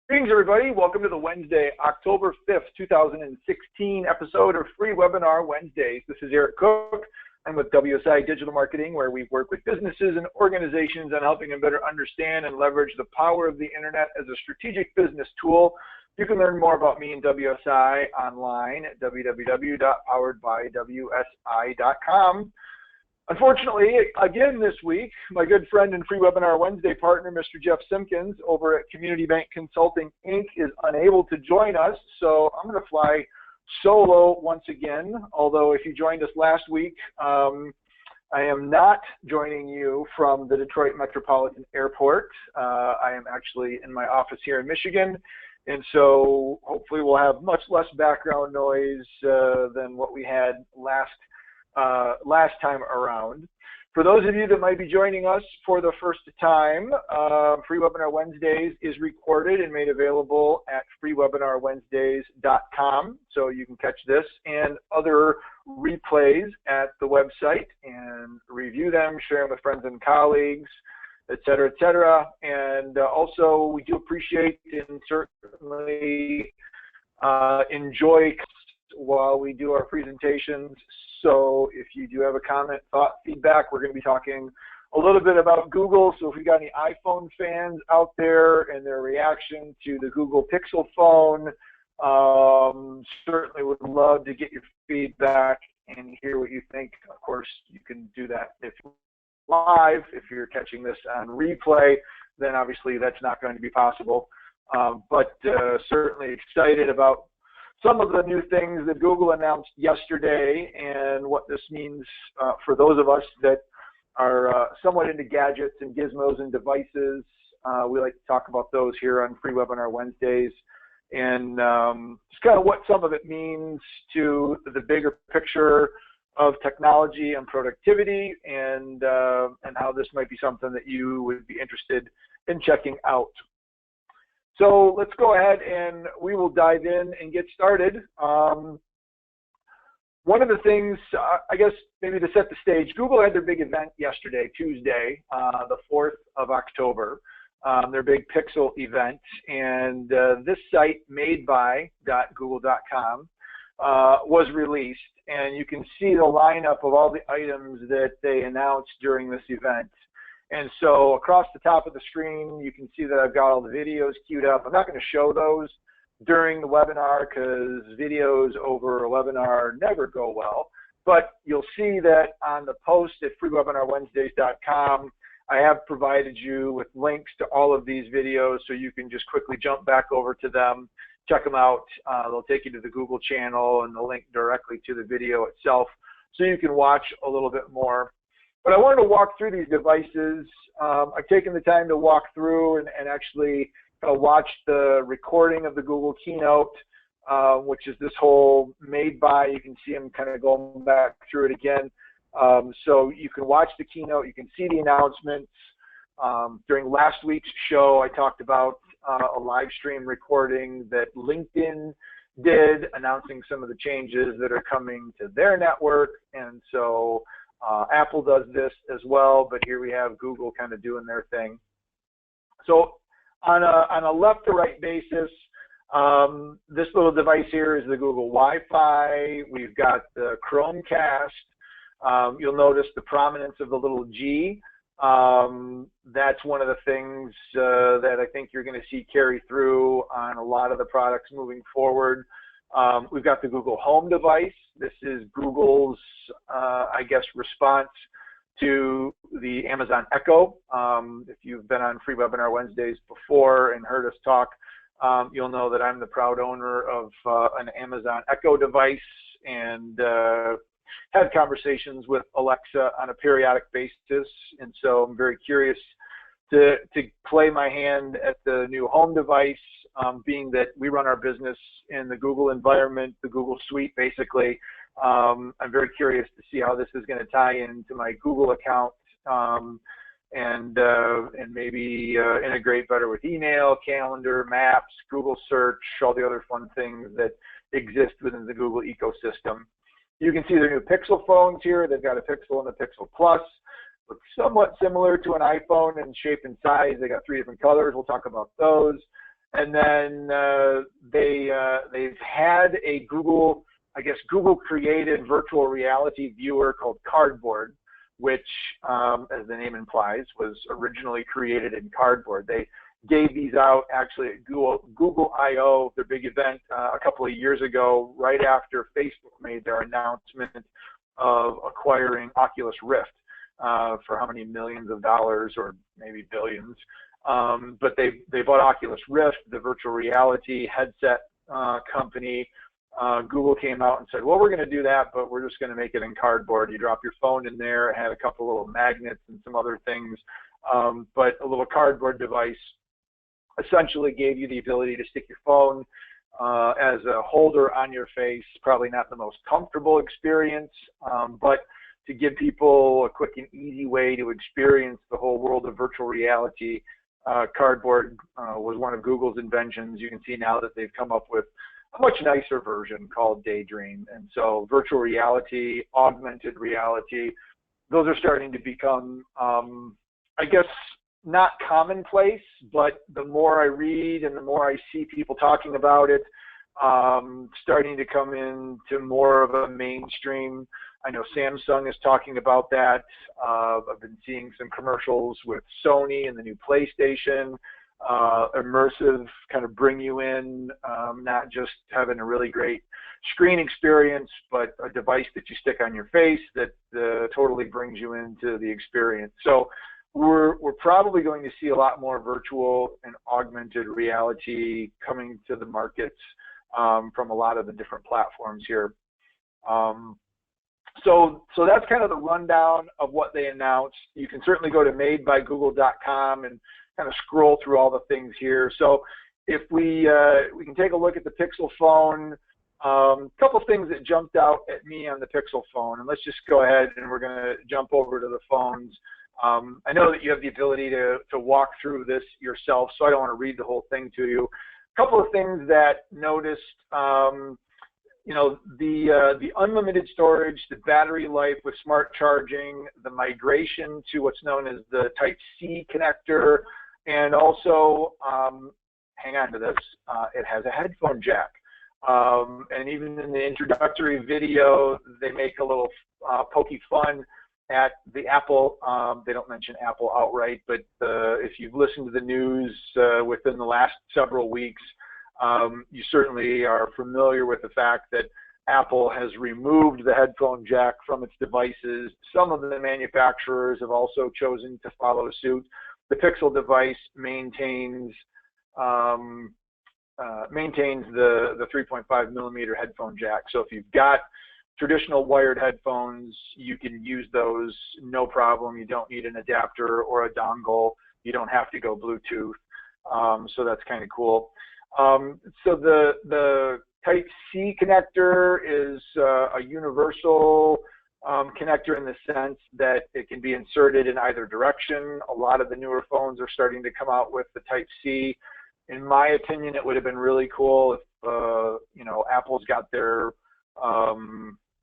Greetings, everybody. Welcome to the Wednesday, October 5th, 2016 episode of Free Webinar Wednesdays. This is Eric Cook. I'm with WSI Digital Marketing, where we work with businesses and organizations on helping them better understand and leverage the power of the internet as a strategic business tool. You can learn more about me and WSI online at www.poweredbywsi.com. Unfortunately, again this week, my good friend and Free Webinar Wednesday partner, Mr. Jeff Simpkins over at Community Bank Consulting, Inc. is unable to join us, so I'm going to fly solo once again, although if you joined us last week, I am not joining you from the Detroit Metropolitan Airport. I am actually in my office here in Michigan, and so hopefully we'll have much less background noise than what we had last time around. For those of you that might be joining us for the first time, Free Webinar Wednesdays is recorded and made available at freewebinarwednesdays.com, so you can catch this and other replays at the website and review them, share them with friends and colleagues, etc., etc. And also, we do appreciate and certainly enjoy while we do our presentations. So if you do have a comment, thought, feedback, we're going to be talking a little bit about Google. So if we got any iPhone fans out there and their reaction to the Google Pixel phone, certainly would love to get your feedback and hear what you think. Of course, you can do that if you're live. If you're catching this on replay, then obviously that's not going to be possible. But certainly excited about some of the new things that Google announced yesterday and what this means for those of us that are somewhat into gadgets and gizmos and devices. We like to talk about those here on Free Webinar Wednesdays, and just kind of what some of it means to the bigger picture of technology and productivity, and how this might be something that you would be interested in checking out. So let's go ahead and we will dive in and get started. One of the things, I guess maybe to set the stage, Google had their big event yesterday, Tuesday, the 4th of October, their big Pixel event. And this site, madeby.google.com, was released. And you can see the lineup of all the items that they announced during this event. And so across the top of the screen, you can see that I've got all the videos queued up. I'm not going to show those during the webinar because videos over a webinar never go well. But you'll see that on the post at freewebinarwednesdays.com, I have provided you with links to all of these videos so you can just quickly jump back over to them, check them out. They'll take you to the Google channel and they'll link directly to the video itself so you can watch a little bit more. But I wanted to walk through these devices. I've taken the time to walk through and actually watch the recording of the Google keynote, which is this whole made by. You can see them kind of going back through it again. So you can watch the keynote. You can see the announcements. During last week's show, I talked about a live stream recording that LinkedIn did, announcing some of the changes that are coming to their network. And so Apple does this as well, but here we have Google kind of doing their thing. So on a left to right basis, this little device here is the Google Wi-Fi. We've got the Chromecast. You'll notice the prominence of the little G. That's one of the things that I think you're going to see carry through on a lot of the products moving forward. We've got the Google Home device. This is Google's, I guess, response to the Amazon Echo. If you've been on Free Webinar Wednesdays before and heard us talk, you'll know that I'm the proud owner of an Amazon Echo device and had conversations with Alexa on a periodic basis. And so I'm very curious to play my hand at the new home device, being that we run our business in the Google environment, the Google suite, basically. I'm very curious to see how this is going to tie into my Google account and maybe integrate better with email, calendar, maps, Google search, all the other fun things that exist within the Google ecosystem. You can see their new Pixel phones here. They've got a Pixel and a Pixel Plus. Looks somewhat similar to an iPhone in shape and size. They got 3 different colors. We'll talk about those. And then they've had a Google, I guess Google created virtual reality viewer called Cardboard, which, as the name implies, was originally created in cardboard. They gave these out actually at Google I/O, their big event, a couple of years ago, right after Facebook made their announcement of acquiring Oculus Rift for how many millions of dollars, or maybe billions. But they bought Oculus Rift, the virtual reality headset company. Google came out and said, well, we're going to do that, but we're just going to make it in cardboard. You drop your phone in there. It had a couple little magnets and some other things, but a little cardboard device essentially gave you the ability to stick your phone as a holder on your face. Probably not the most comfortable experience, but to give people a quick and easy way to experience the whole world of virtual reality, Cardboard was one of Google's inventions. You can see now that they've come up with a much nicer version called Daydream. And so virtual reality, augmented reality, those are starting to become, I guess, not commonplace, but the more I read and the more I see people talking about it, starting to come into more of a mainstream. I know Samsung is talking about that. I've been seeing some commercials with Sony and the new PlayStation. Immersive, kind of bring you in, not just having a really great screen experience, but a device that you stick on your face that totally brings you into the experience. So we're probably going to see a lot more virtual and augmented reality coming to the markets from a lot of the different platforms here. So that's kind of the rundown of what they announced. You can certainly go to madebygoogle.com and kind of scroll through all the things here. So if we can take a look at the Pixel phone, a couple things that jumped out at me on the Pixel phone, and let's just go ahead and we're going to jump over to the phones. I know that you have the ability to walk through this yourself, so I don't want to read the whole thing to you. A couple of things that noticed, you know, the unlimited storage, the battery life with smart charging, the migration to what's known as the Type-C connector, and also, hang on to this, it has a headphone jack. And even in the introductory video, they make a little pokey fun at the Apple. They don't mention Apple outright, but if you've listened to the news within the last several weeks, you certainly are familiar with the fact that Apple has removed the headphone jack from its devices. Some of the manufacturers have also chosen to follow suit. The Pixel device maintains the 3.5 millimeter headphone jack. So if you've got traditional wired headphones, you can use those no problem. You don't need an adapter or a dongle. You don't have to go Bluetooth. So that's kind of cool. So the Type-C connector is a universal connector in the sense that it can be inserted in either direction. A lot of the newer phones are starting to come out with the Type-C. In my opinion, it would have been really cool if you know, Apple's got their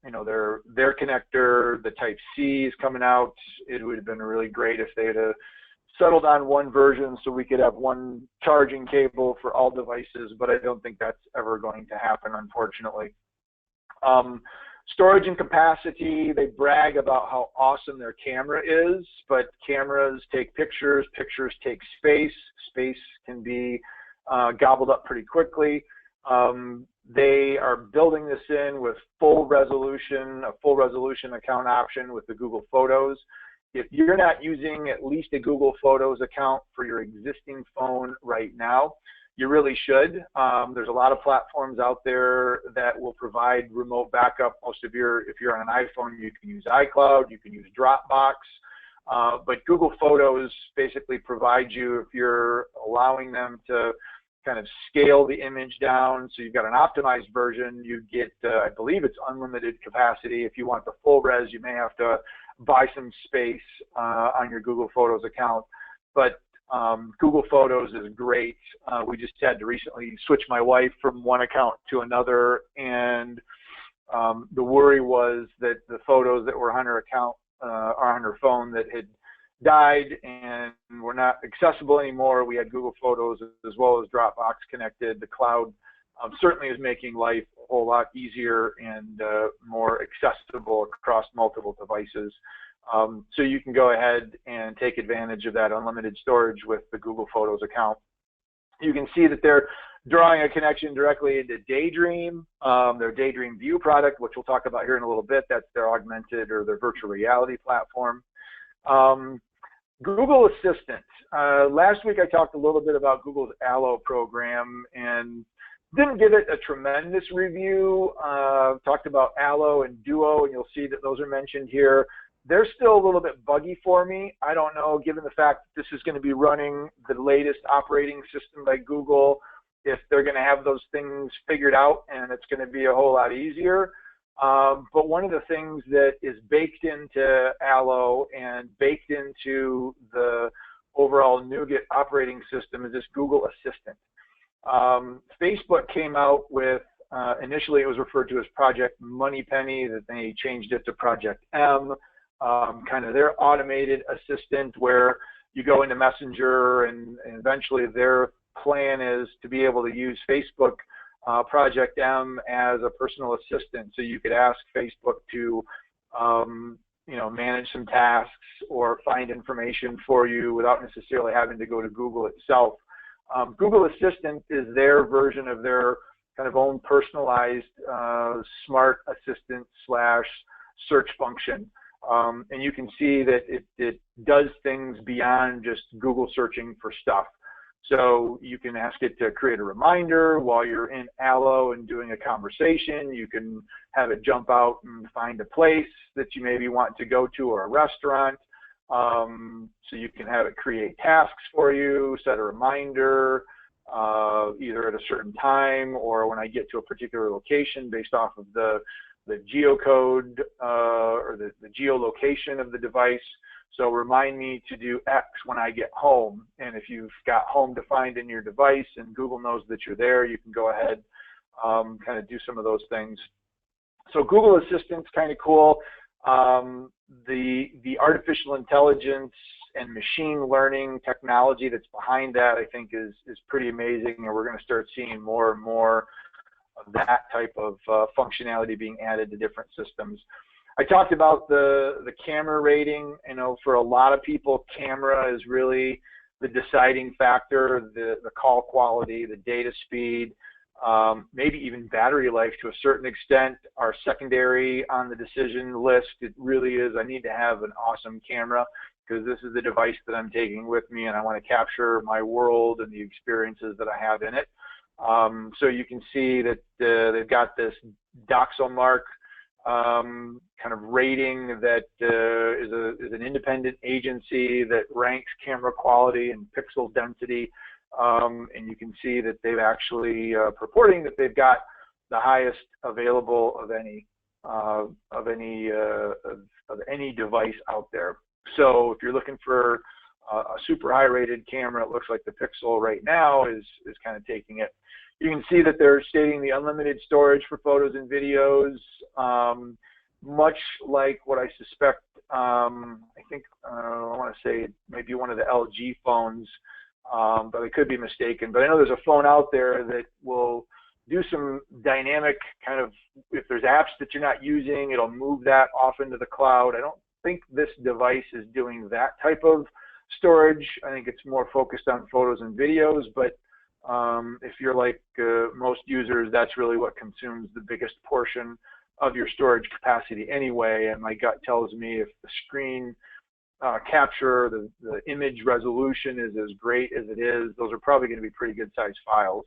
you know, their connector, the Type-C is coming out. It would have been really great if they had settled on one version so we could have one charging cable for all devices, but I don't think that's ever going to happen, unfortunately. Storage and capacity, they brag about how awesome their camera is, but cameras take pictures, pictures take space, space can be gobbled up pretty quickly. They are building this in with full resolution, a full resolution account option with the Google Photos. If you're not using at least a Google Photos account for your existing phone right now, you really should. There's a lot of platforms out there that will provide remote backup. Most of if you're on an iPhone, you can use iCloud, you can use Dropbox, but Google Photos basically provides you, if you're allowing them to kind of scale the image down, so you've got an optimized version, you get, I believe it's unlimited capacity. If you want the full res, you may have to buy some space on your Google Photos account, but Google Photos is great. We just had to recently switch my wife from one account to another, and the worry was that the photos that were on her account or on her phone that had died and were not accessible anymore, we had Google Photos as well as Dropbox connected. The cloud certainly is making life a whole lot easier and more accessible across multiple devices. So you can go ahead and take advantage of that unlimited storage with the Google Photos account. You can see that they're drawing a connection directly into Daydream, their Daydream View product, which we'll talk about here in a little bit. That's their augmented or their virtual reality platform. Google Assistant. Last week I talked a little bit about Google's Allo program and didn't give it a tremendous review. Talked about Allo and Duo, and you'll see that those are mentioned here. They're still a little bit buggy for me. I don't know, given the fact that this is going to be running the latest operating system by Google, if they're going to have those things figured out and it's going to be a whole lot easier. But one of the things that is baked into Allo and baked into the overall Nougat operating system is this Google Assistant. Facebook came out with, initially it was referred to as Project Moneypenny, that they changed it to Project M, kind of their automated assistant where you go into Messenger and eventually their plan is to be able to use Facebook Project M as a personal assistant. So you could ask Facebook to, you know, manage some tasks or find information for you without necessarily having to go to Google itself. Google Assistant is their version of their kind of own personalized smart assistant slash search function. And you can see that it does things beyond just Google searching for stuff. So you can ask it to create a reminder while you're in Allo and doing a conversation. You can have it jump out and find a place that you maybe want to go to or a restaurant. So you can have it create tasks for you, set a reminder, either at a certain time or when I get to a particular location based off of the geocode or the geolocation of the device. So remind me to do X when I get home. And if you've got home defined in your device and Google knows that you're there, you can go ahead, kind of do some of those things. So Google Assistant's kind of cool. The artificial intelligence and machine learning technology that's behind that, I think, is pretty amazing. And we're going to start seeing more and more of that type of functionality being added to different systems. I talked about the camera rating. You know, for a lot of people, camera is really the deciding factor, the call quality, the data speed, maybe even battery life to a certain extent are secondary on the decision list. It really is, I need to have an awesome camera because this is the device that I'm taking with me and I want to capture my world and the experiences that I have in it. So you can see that they've got this DxOMark kind of rating that is an independent agency that ranks camera quality and pixel density, and you can see that they've actually purporting that they've got the highest available of any device out there. So if you're looking for a super high rated camera, it looks like the Pixel right now is kind of taking it. You can see that they're stating the unlimited storage for photos and videos, much like what I suspect, I think, I want to say it might be one of the LG phones, but I could be mistaken. But I know there's a phone out there that will do some dynamic kind of, if there's apps that you're not using, it'll move that off into the cloud. I don't think this device is doing that type of storage. I think it's more focused on photos and videos, but if you're like most users, that's really what consumes the biggest portion of your storage capacity anyway. And my gut tells me if the screen capture, the image resolution is as great as it is, those are probably going to be pretty good sized files.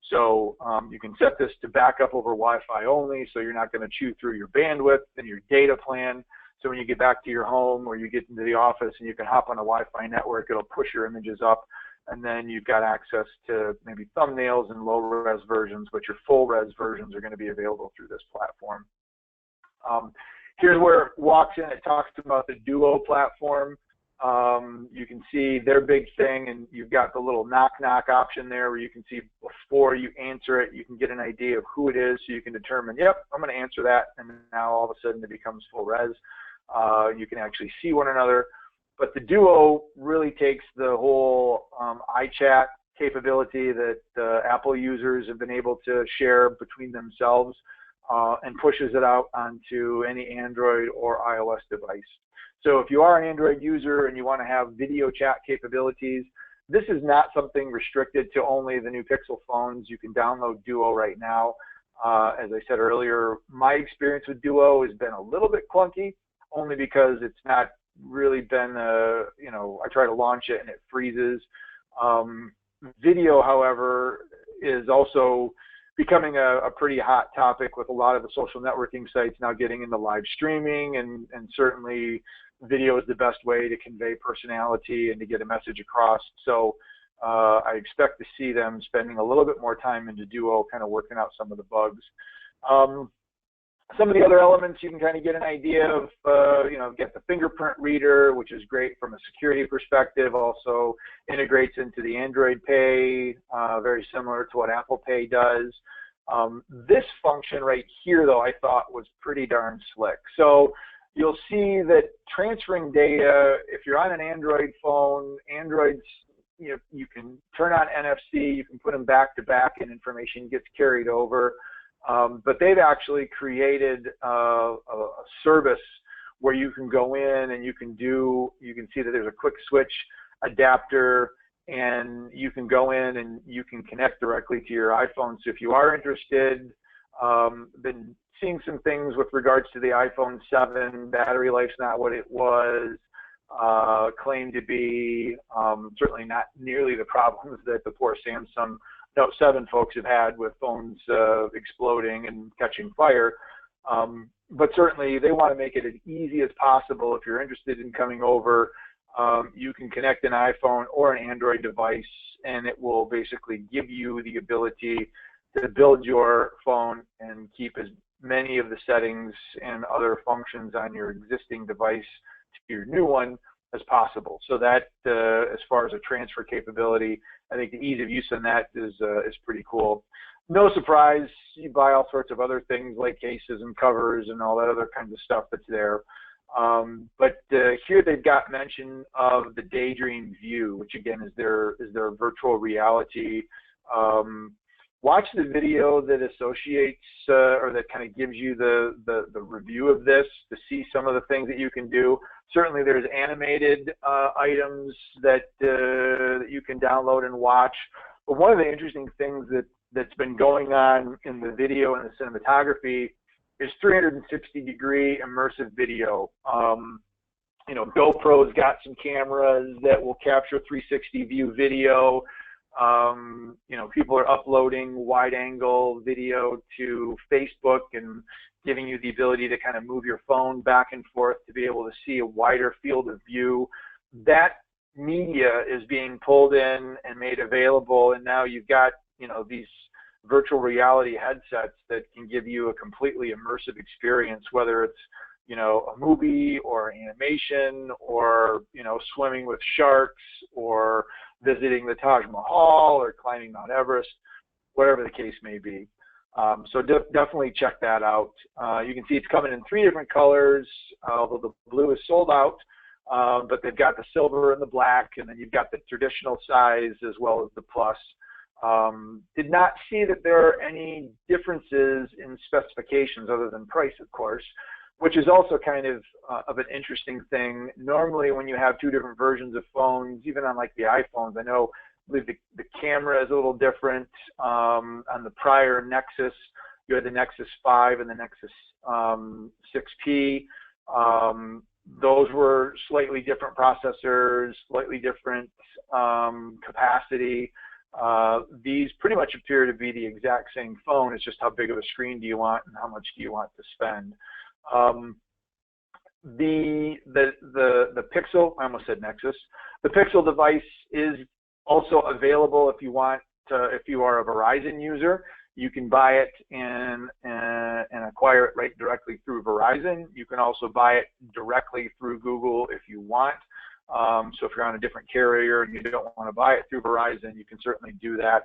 So you can set this to backup over Wi-Fi only, so you're not going to chew through your bandwidth and your data plan. So when you get back to your home or you get into the office and you can hop on a Wi-Fi network, it'll push your images up, and then you've got access to maybe thumbnails and low-res versions, but your full-res versions are going to be available through this platform. Here's where it walks in. It talks about the Duo platform. You can see their big thing, and you've got the little knock-knock option there where you can see before you answer it, you can get an idea of who it is, so you can determine, yep, I'm going to answer that, and now all of a sudden it becomes full res. You can actually see one another. But the Duo really takes the whole iChat capability that Apple users have been able to share between themselves and pushes it out onto any Android or iOS device. So if you are an Android user and you want to have video chat capabilities, this is not something restricted to only the new Pixel phones. You can download Duo right now. As I said earlier, my experience with Duo has been a little bit clunky, only because it's not really been, you know, I try to launch it and it freezes. Video, however, is also becoming a pretty hot topic with a lot of the social networking sites now getting into live streaming, and certainly video is the best way to convey personality and to get a message across. So I expect to see them spending a little bit more time into Duo, kind of working out some of the bugs. Some of the other elements you can kind of get an idea of, you know, get the fingerprint reader, which is great from a security perspective, also integrates into the Android Pay, very similar to what Apple Pay does. This function right here, though, I thought was pretty darn slick. So you'll see that transferring data, if you're on an Android phone, Android's, you know, you can turn on NFC, you can put them back to back and information gets carried over. But they've actually created a service where you can go in and you can see that there's a quick switch adapter, and you can go in and you can connect directly to your iPhone. So if you are interested, been seeing some things with regards to the iPhone 7, battery life's not what it was, claimed to be, certainly not nearly the problems that the poor Samsung Note 7 folks have had with phones exploding and catching fire. But certainly they want to make it as easy as possible. If you're interested in coming over, you can connect an iPhone or an Android device, and it will basically give you the ability to build your phone and keep as many of the settings and other functions on your existing device to your new one as possible. So that, as far as a transfer capability, I think the ease of use on that is pretty cool. No surprise, you buy all sorts of other things like cases and covers and all that other kinds of stuff that's there. But here they've got mention of the Daydream View, which again is their virtual reality. Watch the video that associates or that kind of gives you the review of this to see some of the things that you can do. Certainly there's animated items that you can download and watch. But one of the interesting things that's been going on in the video and the cinematography is 360-degree immersive video. You know, GoPro's got some cameras that will capture 360 view video. You know, people are uploading wide-angle video to Facebook and giving you the ability to kind of move your phone back and forth to be able to see a wider field of view. That media is being pulled in and made available, and now you've got, you know, these virtual reality headsets that can give you a completely immersive experience, whether it's, you know, a movie or animation or, you know, swimming with sharks or visiting the Taj Mahal or climbing Mount Everest, whatever the case may be. So definitely check that out. You can see it's coming in 3 different colors, although the blue is sold out, but they've got the silver and the black, and then you've got the traditional size as well as the plus. Did not see that there are any differences in specifications other than price, of course, which is also kind of an interesting thing. Normally when you have 2 different versions of phones, even on like the iPhones, I know the camera is a little different. On the prior Nexus, you had the Nexus 5 and the Nexus 6P. Those were slightly different processors, slightly different capacity. These pretty much appear to be the exact same phone. It's just how big of a screen do you want and how much do you want to spend. The Pixel, I almost said Nexus. The Pixel device is also available if you want to, if you are a Verizon user. You can buy it and acquire it right directly through Verizon. You can also buy it directly through Google if you want. So if you're on a different carrier and you don't want to buy it through Verizon, you can certainly do that.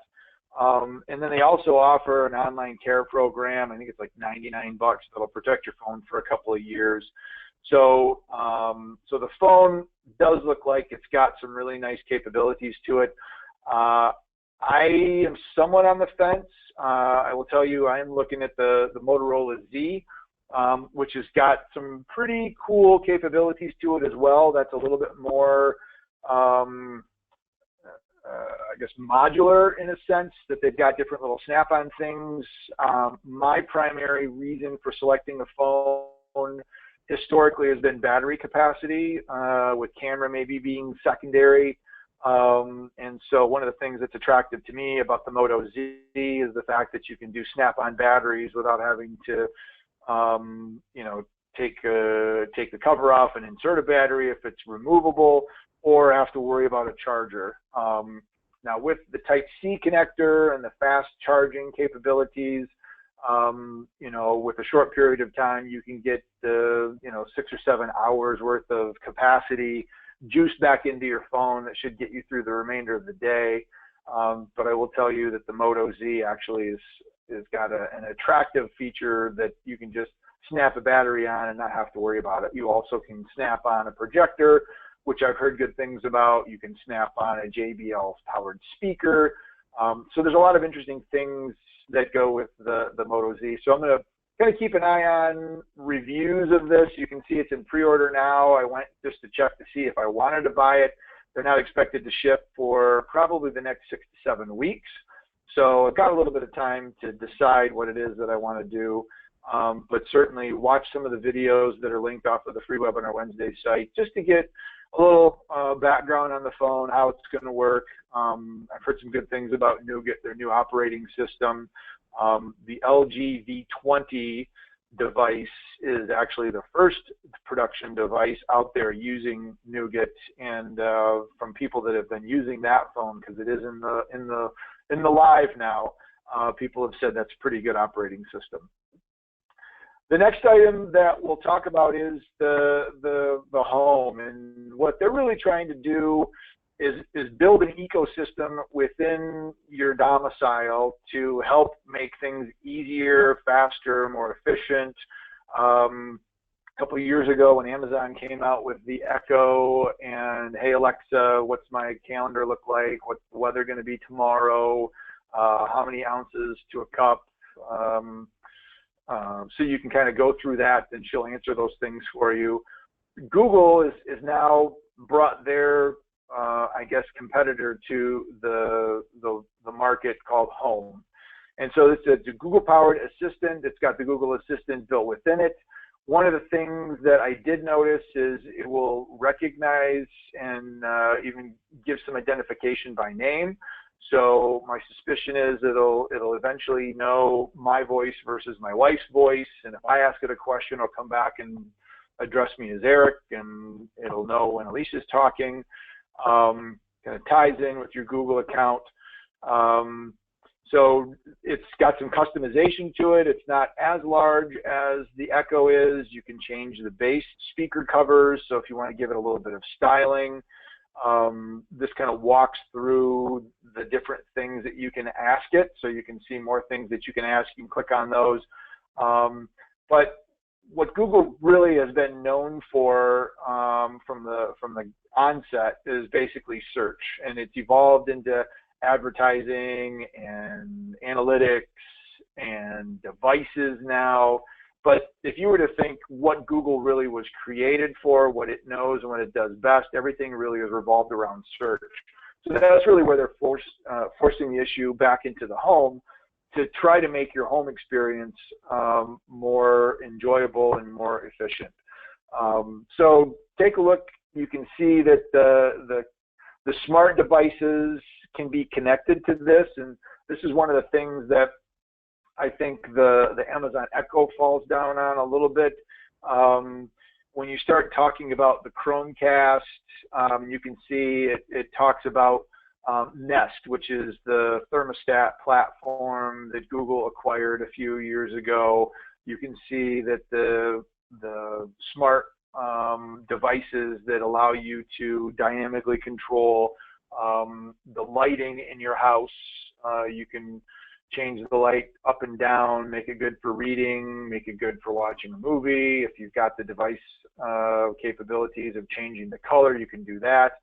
And then they also offer an online care program. I think it's like $99 that'll protect your phone for a couple of years. So, so the phone does look like it's got some really nice capabilities to it. I am somewhat on the fence. I will tell you, I am looking at the Motorola Z, which has got some pretty cool capabilities to it as well. That's a little bit more, I guess, modular in a sense, that they've got different little snap-on things. My primary reason for selecting the phone historically has been battery capacity, with camera maybe being secondary. And so one of the things that's attractive to me about the Moto Z is the fact that you can do snap-on batteries without having to, you know, take the cover off and insert a battery if it's removable, or have to worry about a charger. Now with the Type-C connector and the fast charging capabilities, you know, with a short period of time, you can get the, you know, 6 or 7 hours worth of capacity juiced back into your phone that should get you through the remainder of the day. But I will tell you that the Moto Z actually is got an attractive feature that you can just snap a battery on and not have to worry about it. You also can snap on a projector, which I've heard good things about. You can snap on a JBL powered speaker. So there's a lot of interesting things that go with the Moto Z. So I'm going to kind of keep an eye on reviews of this. You can see it's in pre-order now. I went just to check to see if I wanted to buy it. They're not expected to ship for probably the next 6 to 7 weeks. So I've got a little bit of time to decide what it is that I want to do. But certainly watch some of the videos that are linked off of the free Webinar Wednesday site just to get a little background on the phone, how it's going to work. I've heard some good things about Nougat, their new operating system. The LG V20 device is actually the first production device out there using Nougat, and from people that have been using that phone, because it is in the live now, people have said that's a pretty good operating system. The next item that we'll talk about is the home, and what they're really trying to do is build an ecosystem within your domicile to help make things easier, faster, more efficient. A couple of years ago when Amazon came out with the Echo and, hey Alexa, what's my calendar look like? What's the weather going to be tomorrow? How many ounces to a cup? So you can kind of go through that, and she'll answer those things for you. Google is now brought their, I guess, competitor to the market called Home. And so it's a Google-powered assistant. It's got the Google Assistant built within it. One of the things that I did notice is it will recognize and even give some identification by name. So my suspicion is it'll eventually know my voice versus my wife's voice, and if I ask it a question, it'll come back and address me as Eric, and it'll know when Alicia's talking. Kind of ties in with your Google account. So it's got some customization to it. It's not as large as the Echo is. You can change the base speaker covers, so if you want to give it a little bit of styling. This kind of walks through the different things that you can ask it, so you can see more things that you can ask. You can click on those. But what Google really has been known for from the onset is basically search, and it's evolved into advertising and analytics and devices now. But if you were to think what Google really was created for, what it knows and what it does best, everything really is revolved around search. So that's really where they're forcing the issue back into the home to try to make your home experience more enjoyable and more efficient. So take a look. You can see that the smart devices can be connected to this, and this is one of the things that I think the Amazon Echo falls down on a little bit. When you start talking about the Chromecast, you can see it talks about Nest, which is the thermostat platform that Google acquired a few years ago. You can see that the smart devices that allow you to dynamically control the lighting in your house. You can change the light up and down, make it good for reading, make it good for watching a movie. If you've got the device capabilities of changing the color. You can do that.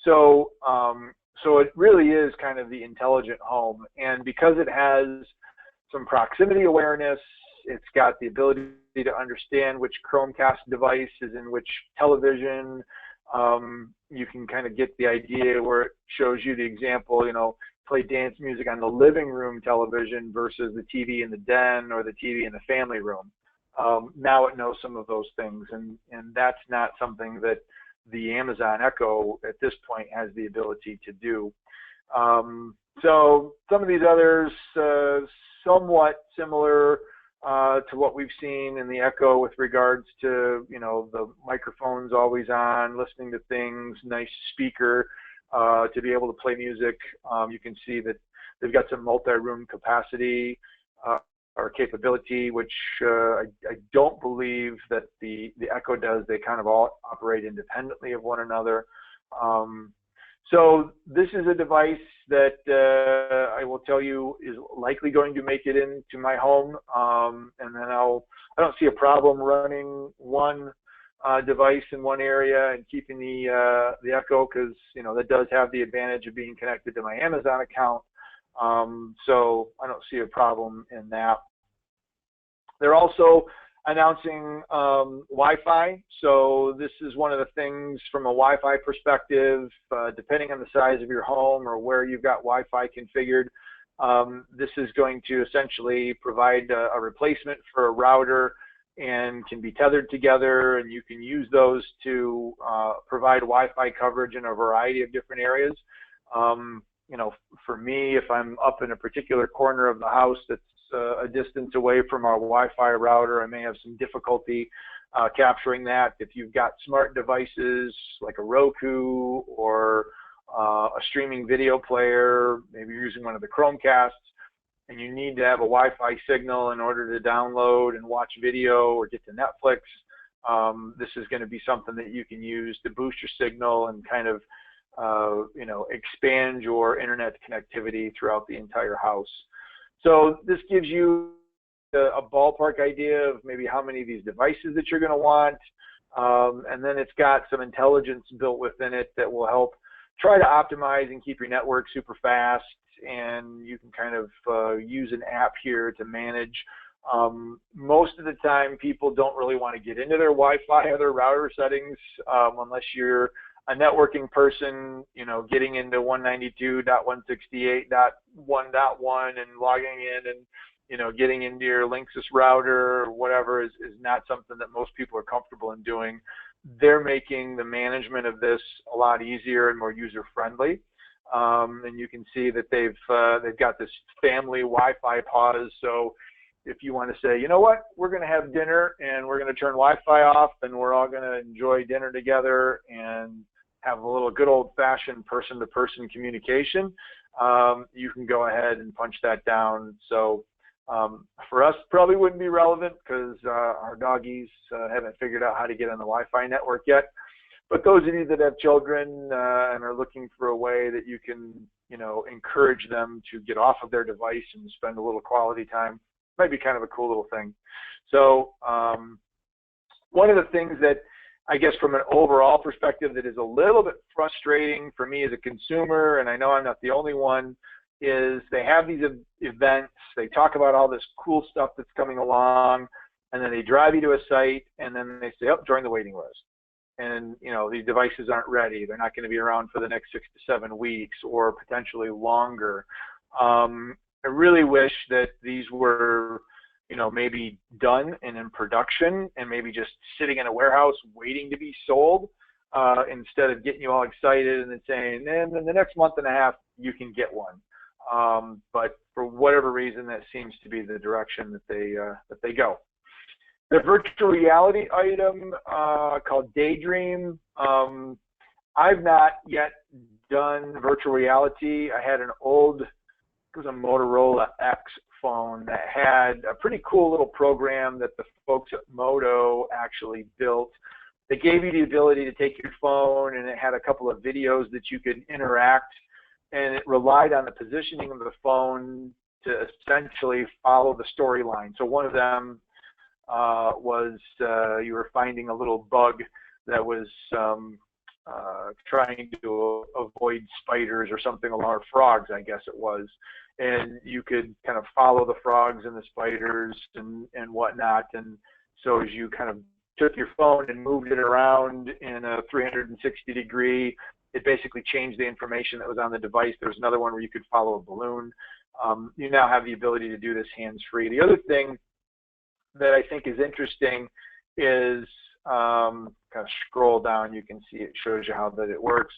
So, so it really is kind of the intelligent home. And because it has some proximity awareness, it's got the ability to understand which Chromecast device is in which television. You can kind of get the idea where it shows you the example, you know, play dance music on the living room television versus the TV in the den or the TV in the family room. Now it knows some of those things, and that's not something that the Amazon Echo at this point has the ability to do. So some of these others somewhat similar to what we've seen in the Echo with regards to, you know, the microphone's always on, listening to things, nice speaker to be able to play music. You can see that they've got some multi-room capacity or capability, which I don't believe that the Echo does. They kind of all operate independently of one another. So this is a device that I will tell you is likely going to make it into my home, and then I don't see a problem running one device in one area and keeping the Echo, because you know that does have the advantage of being connected to my Amazon account. So I don't see a problem in that. They're also announcing Wi-Fi. So this is one of the things from a Wi-Fi perspective, depending on the size of your home or where you've got Wi-Fi configured, this is going to essentially provide a replacement for a router and can be tethered together, and you can use those to provide Wi-Fi coverage in a variety of different areas. You know, for me, if I'm up in a particular corner of the house that's a distance away from our Wi-Fi router, I may have some difficulty capturing that. If you've got smart devices like a Roku or a streaming video player, maybe you're using one of the Chromecasts, and you need to have a Wi-Fi signal in order to download and watch video or get to Netflix, this is going to be something that you can use to boost your signal and kind of you know, expand your internet connectivity throughout the entire house. So this gives you a ballpark idea of maybe how many of these devices that you're going to want, and then it's got some intelligence built within it that will help try to optimize and keep your network super fast. And you can kind of use an app here to manage. Most of the time, people don't really want to get into their Wi-Fi or their router settings unless you're a networking person, you know, getting into 192.168.1.1 and logging in and, you know, getting into your Linksys router or whatever is not something that most people are comfortable in doing. They're making the management of this a lot easier and more user-friendly. And you can see that they've got this family Wi-Fi pause. So if you want to say, you know what, we're going to have dinner and we're going to turn Wi-Fi off and we're all going to enjoy dinner together and have a little good old-fashioned person-to-person communication, you can go ahead and punch that down. So for us, probably wouldn't be relevant because our doggies haven't figured out how to get on the Wi-Fi network yet. But those of you that have children and are looking for a way that you can, you know, encourage them to get off of their device and spend a little quality time, might be kind of a cool little thing. So one of the things that I guess from an overall perspective that is a little bit frustrating for me as a consumer, and I know I'm not the only one, is they have these events, they talk about all this cool stuff that's coming along, and then they drive you to a site, and then they say, oh, join the waiting list. And, you know, these devices aren't ready. They're not going to be around for the next 6 to 7 weeks or potentially longer. I really wish that these were, you know, maybe done and in production and maybe just sitting in a warehouse waiting to be sold instead of getting you all excited and then saying, and in the next month and a half, you can get one. But for whatever reason, that seems to be the direction that they go. The virtual reality item called Daydream, I've not yet done virtual reality. I had an old, it was a Motorola X phone that had a pretty cool little program that the folks at Moto actually built. They gave you the ability to take your phone, and it had a couple of videos that you could interact, and it relied on the positioning of the phone to essentially follow the storyline. So one of them was you were finding a little bug that was trying to avoid spiders or something along, or frogs, I guess it was. And you could kind of follow the frogs and the spiders and whatnot. And so as you kind of took your phone and moved it around in a 360 degree, it basically changed the information that was on the device. There was another one where you could follow a balloon. You now have the ability to do this hands-free. The other thing that I think is interesting is kind of scroll down, you can see it shows you how that it works.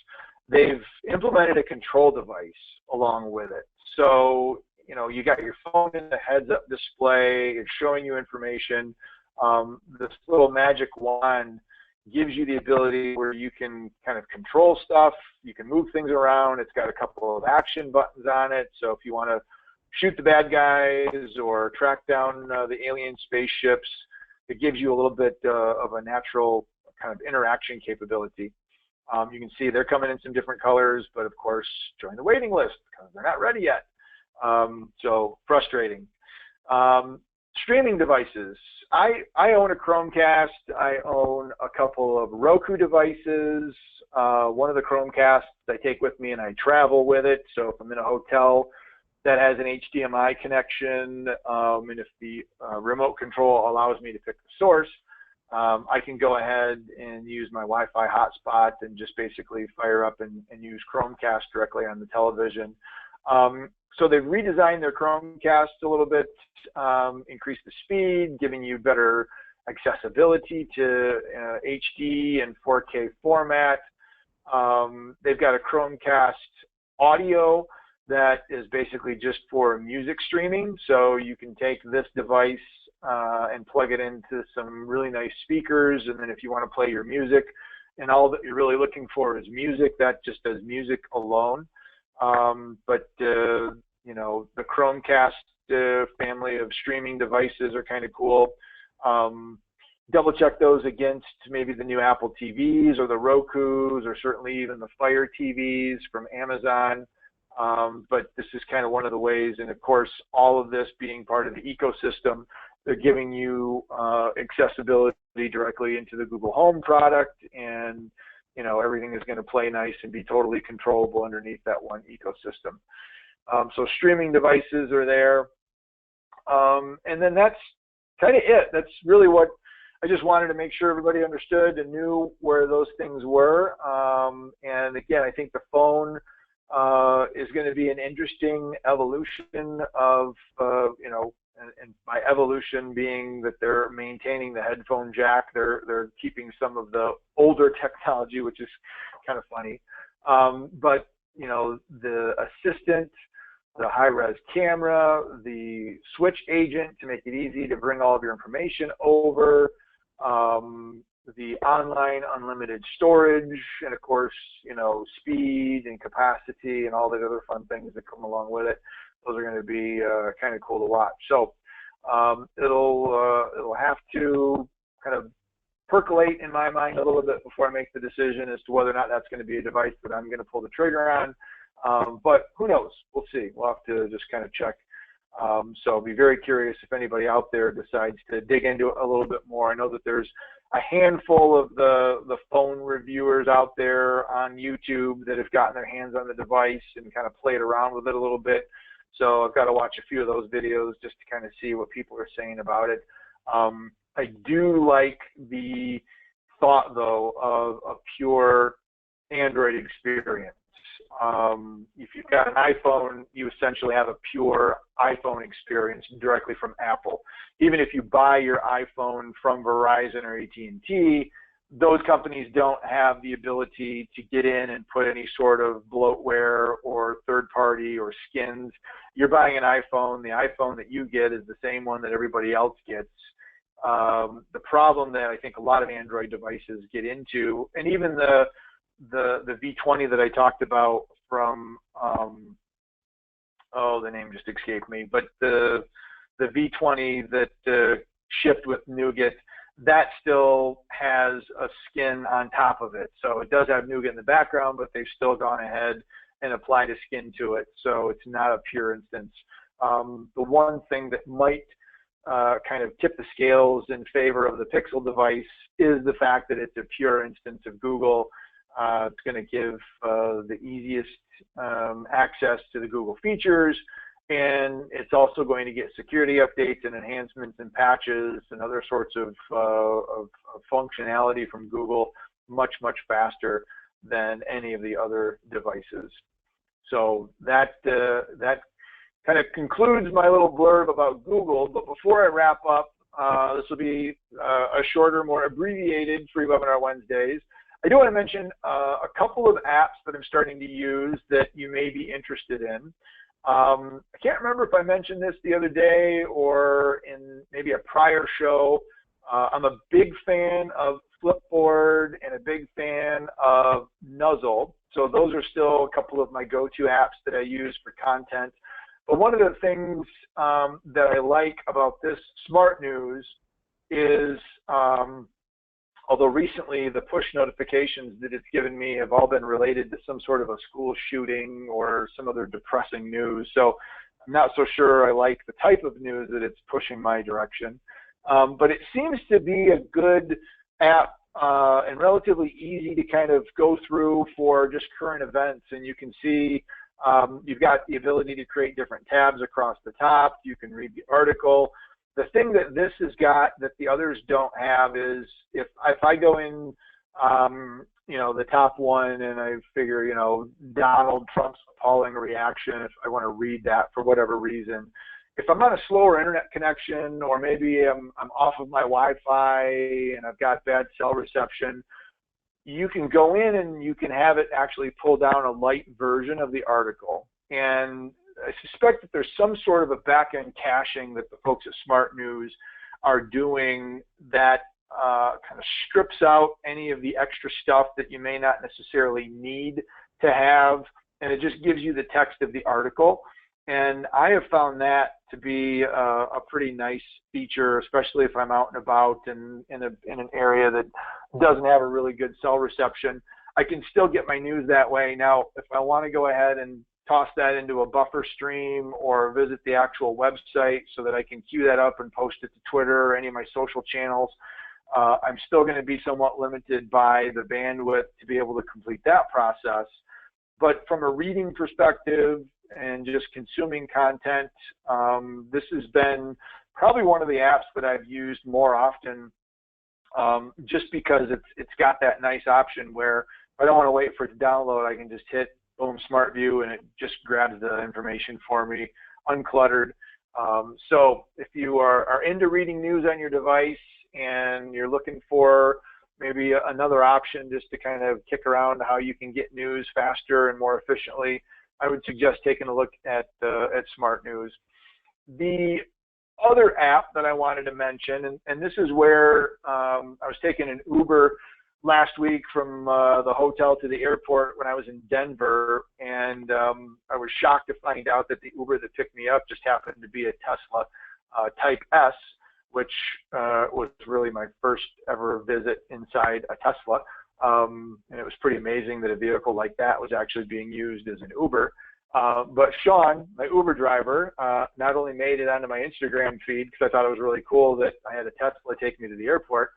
They've implemented a control device along with it. So, you know, you got your phone in the heads-up display, it's showing you information. This little magic wand gives you the ability where you can kind of control stuff, you can move things around. It's got a couple of action buttons on it. So if you want to shoot the bad guys or track down the alien spaceships, it gives you a little bit of a natural kind of interaction capability. You can see they're coming in some different colors, but of course, join the waiting list because they're not ready yet. So frustrating. Streaming devices. I own a Chromecast. I own a couple of Roku devices. One of the Chromecasts I take with me and I travel with it. So if I'm in a hotel that has an HDMI connection, and if the remote control allows me to pick the source, I can go ahead and use my Wi-Fi hotspot and just basically fire up and use Chromecast directly on the television. So they've redesigned their Chromecast a little bit, increased the speed, giving you better accessibility to HD and 4K format. They've got a Chromecast audio that is basically just for music streaming. So you can take this device and plug it into some really nice speakers, and then if you want to play your music and all that you're really looking for is music, that just does music alone. You know, the Chromecast family of streaming devices are kind of cool. Double check those against maybe the new Apple TVs or the Rokus or certainly even the Fire TVs from Amazon. But this is kind of one of the ways, and of course, all of this being part of the ecosystem, they're giving you accessibility directly into the Google Home product, and you know, everything is going to play nice and be totally controllable underneath that one ecosystem. So streaming devices are there. And then that's kind of it. That's really what I just wanted to make sure everybody understood and knew where those things were. And again, I think the phone is going to be an interesting evolution of, you know, and by evolution being that they're maintaining the headphone jack, they're keeping some of the older technology, which is kind of funny. But you know, the assistant, the high-res camera, the switch agent to make it easy to bring all of your information over, the online unlimited storage, and of course, you know, speed and capacity and all the other fun things that come along with it. Those are going to be kind of cool to watch. So it'll have to kind of percolate in my mind a little bit before I make the decision as to whether or not that's going to be a device that I'm going to pull the trigger on. But who knows? We'll see. We'll have to just kind of check. So I'll be very curious if anybody out there decides to dig into it a little bit more. I know that there's a handful of the phone reviewers out there on YouTube that have gotten their hands on the device and kind of played around with it a little bit. So I've got to watch a few of those videos just to kind of see what people are saying about it. I do like the thought, though, of a pure Android experience. If you've got an iPhone, you essentially have a pure iPhone experience directly from Apple. Even if you buy your iPhone from Verizon or AT&T, those companies don't have the ability to get in and put any sort of bloatware or third party or skins. You're buying an iPhone. The iPhone that you get is the same one that everybody else gets. The problem that I think a lot of Android devices get into, and even the V20 that I talked about from, oh, the name just escaped me, but the V20 that shipped with Nougat, that still has a skin on top of it. So it does have Nougat in the background, but they've still gone ahead and applied a skin to it. So it's not a pure instance. The one thing that might kind of tip the scales in favor of the Pixel device is the fact that it's a pure instance of Google. It's going to give the easiest access to the Google features, and it's also going to get security updates and enhancements and patches and other sorts of functionality from Google much faster than any of the other devices. So that kind of concludes my little blurb about Google. But before I wrap up, this will be a shorter, more abbreviated free webinar Wednesdays. I do want to mention a couple of apps that I'm starting to use that you may be interested in. I can't remember if I mentioned this the other day or in maybe a prior show. I'm a big fan of Flipboard and a big fan of Nuzzle. So those are still a couple of my go-to apps that I use for content. But one of the things that I like about this Smart News is, although recently the push notifications that it's given me have all been related to some sort of a school shooting or some other depressing news. So I'm not so sure I like the type of news that it's pushing my direction. But it seems to be a good app and relatively easy to kind of go through for just current events. And you can see you've got the ability to create different tabs across the top. You can read the article. The thing that this has got that the others don't have is if I go in, you know, the top one and I figure, you know, Donald Trump's appalling reaction, if I want to read that for whatever reason, if I'm on a slower internet connection or maybe I'm off of my Wi-Fi and I've got bad cell reception, you can go in and you can have it actually pull down a light version of the article. And I suspect that there's some sort of a back-end caching that the folks at Smart News are doing that kind of strips out any of the extra stuff that you may not necessarily need to have, and it just gives you the text of the article. And I have found that to be a pretty nice feature, especially if I'm out and about in an area that doesn't have a really good cell reception. I can still get my news that way. Now, if I want to go ahead and toss that into a buffer stream or visit the actual website so that I can queue that up and post it to Twitter or any of my social channels, I'm still going to be somewhat limited by the bandwidth to be able to complete that process. But from a reading perspective and just consuming content, this has been probably one of the apps that I've used more often, just because it's got that nice option where if I don't want to wait for it to download, I can just hit boom, Smart View, and it just grabs the information for me, uncluttered. So if you are into reading news on your device and you're looking for maybe another option just to kind of kick around how you can get news faster and more efficiently, I would suggest taking a look at Smart News. The other app that I wanted to mention, and this is where I was taking an Uber last week from the hotel to the airport when I was in Denver, and I was shocked to find out that the Uber that picked me up just happened to be a Tesla Type S, which was really my first ever visit inside a Tesla. And it was pretty amazing that a vehicle like that was actually being used as an Uber. But Sean, my Uber driver, not only made it onto my Instagram feed because I thought it was really cool that I had a Tesla take me to the airport,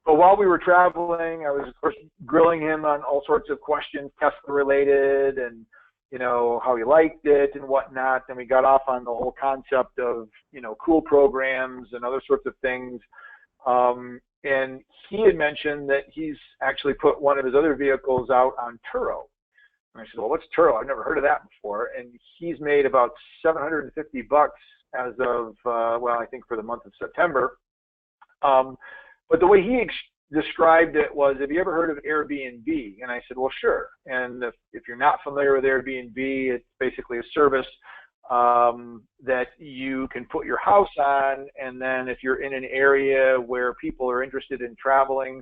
but while we were traveling, I was, of course, grilling him on all sorts of questions, Tesla related, and, you know, how he liked it and whatnot. And we got off on the whole concept of, you know, cool programs and other sorts of things. And he had mentioned that he's actually put one of his other vehicles out on Turo. And I said, well, what's Turo? I've never heard of that before. And he's made about $750 as of, well, I think for the month of September. But the way he described it was, have you ever heard of Airbnb? And I said, well, sure. And if you're not familiar with Airbnb, it's basically a service that you can put your house on, and then if you're in an area where people are interested in traveling,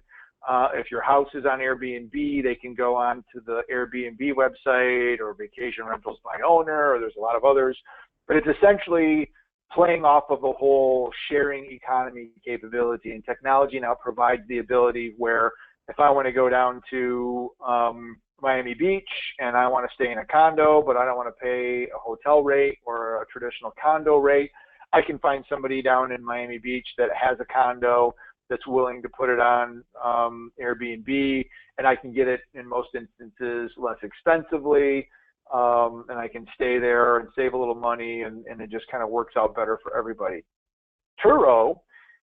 if your house is on Airbnb, they can go on to the Airbnb website or Vacation Rentals by Owner, or there's a lot of others. But it's essentially playing off of a whole sharing economy capability, and technology now provides the ability where if I want to go down to Miami Beach and I want to stay in a condo, but I don't want to pay a hotel rate or a traditional condo rate, I can find somebody down in Miami Beach that has a condo that's willing to put it on Airbnb, and I can get it in most instances less expensively, and I can stay there and save a little money, and it just kind of works out better for everybody. Turo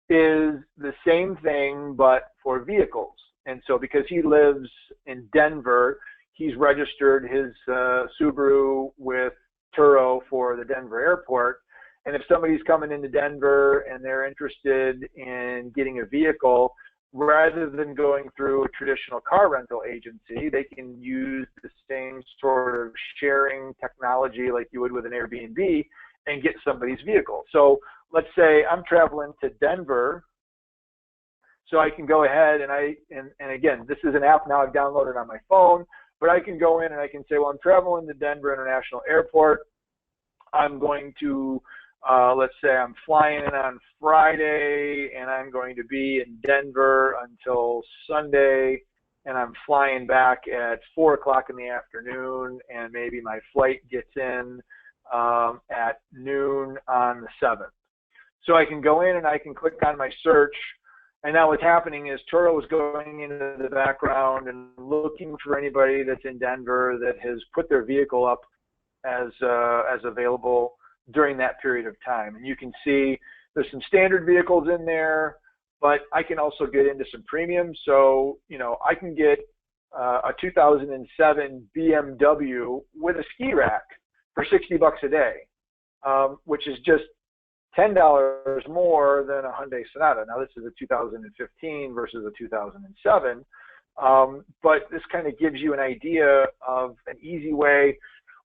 is the same thing, but for vehicles. And so because he lives in Denver, he's registered his Subaru with Turo for the Denver airport. And if somebody's coming into Denver and they're interested in getting a vehicle, rather than going through a traditional car rental agency, they can use the same sort of sharing technology like you would with an Airbnb and get somebody's vehicle. So let's say I'm traveling to Denver, so I can go ahead and again, this is an app now I've downloaded on my phone, but I can go in and I can say, well, I'm traveling to Denver International Airport. I'm going to, let's say I'm flying in on Friday and I'm going to be in Denver until Sunday, and I'm flying back at 4 o'clock in the afternoon, and maybe my flight gets in at noon on the 7th. So I can go in and I can click on my search, and now what's happening is Turo is going into the background and looking for anybody that's in Denver that has put their vehicle up as available during that period of time. And you can see there's some standard vehicles in there, but I can also get into some premium. So, you know, I can get a 2007 BMW with a ski rack for $60 a day, which is just $10 more than a Hyundai Sonata. Now this is a 2015 versus a 2007, but this kind of gives you an idea of an easy way.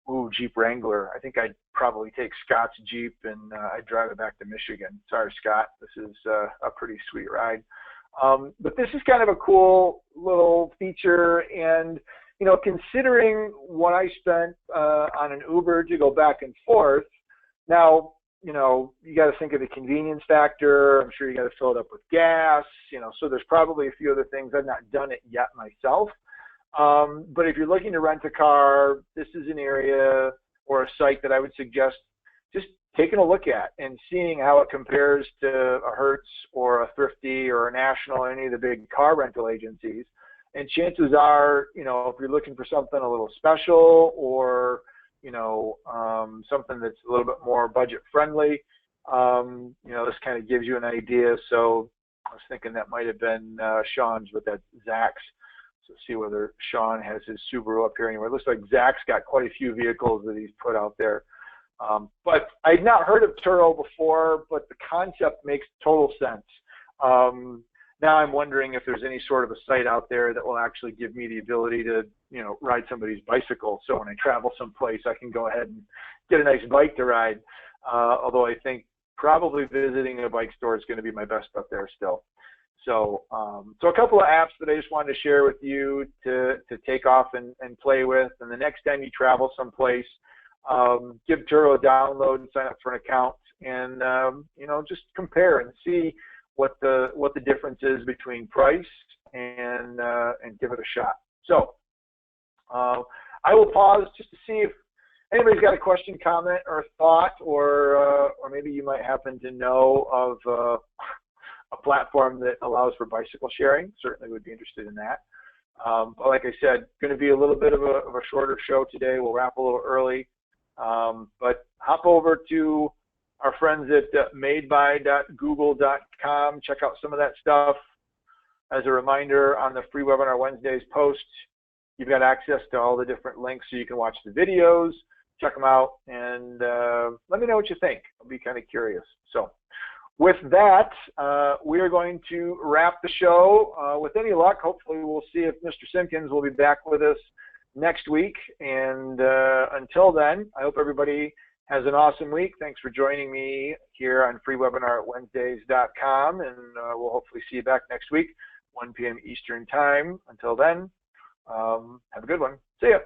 Ooh, Jeep Wrangler. I think I'd probably take Scott's Jeep and I'd drive it back to Michigan. Sorry, Scott. This is a pretty sweet ride. But this is kind of a cool little feature, and you know, considering what I spent on an Uber to go back and forth, now, you know, you got to think of the convenience factor. I'm sure you got to fill it up with gas, you know, so there's probably a few other things. I've not done it yet myself. But if you're looking to rent a car, this is an area or a site that I would suggest just taking a look at and seeing how it compares to a Hertz or a Thrifty or a National or any of the big car rental agencies. And chances are, you know, if you're looking for something a little special or, you know, something that's a little bit more budget friendly, you know, this kind of gives you an idea. So I was thinking that might have been Sean's, but that's Zach's. So see whether Sean has his Subaru up here anywhere. It looks like Zach's got quite a few vehicles that he's put out there. But I'd not heard of Turo before, but the concept makes total sense. Now I'm wondering if there's any sort of a site out there that will actually give me the ability to, you know, ride somebody's bicycle. So when I travel someplace, I can go ahead and get a nice bike to ride. Although I think probably visiting a bike store is going to be my best bet there still. So, so a couple of apps that I just wanted to share with you to take off and play with. And the next time you travel someplace, give Turo a download and sign up for an account, and you know, just compare and see what the difference is between price and give it a shot. So I will pause just to see if anybody's got a question, comment, or thought, or maybe you might happen to know of a platform that allows for bicycle sharing. Certainly would be interested in that. But like I said, going to be a little bit of a shorter show today. We'll wrap a little early. But hop over to our friends at madeby.google.com. Check out some of that stuff. As a reminder, on the free webinar Wednesdays post, you've got access to all the different links so you can watch the videos, check them out, and let me know what you think. I'll be kind of curious. So with that, we are going to wrap the show. With any luck, hopefully we'll see if Mr. Simpkins will be back with us next week. And until then, I hope everybody has an awesome week. Thanks for joining me here on freewebinarwednesdays.com, and we'll hopefully see you back next week, 1 p.m. Eastern Time. Until then, have a good one. See ya.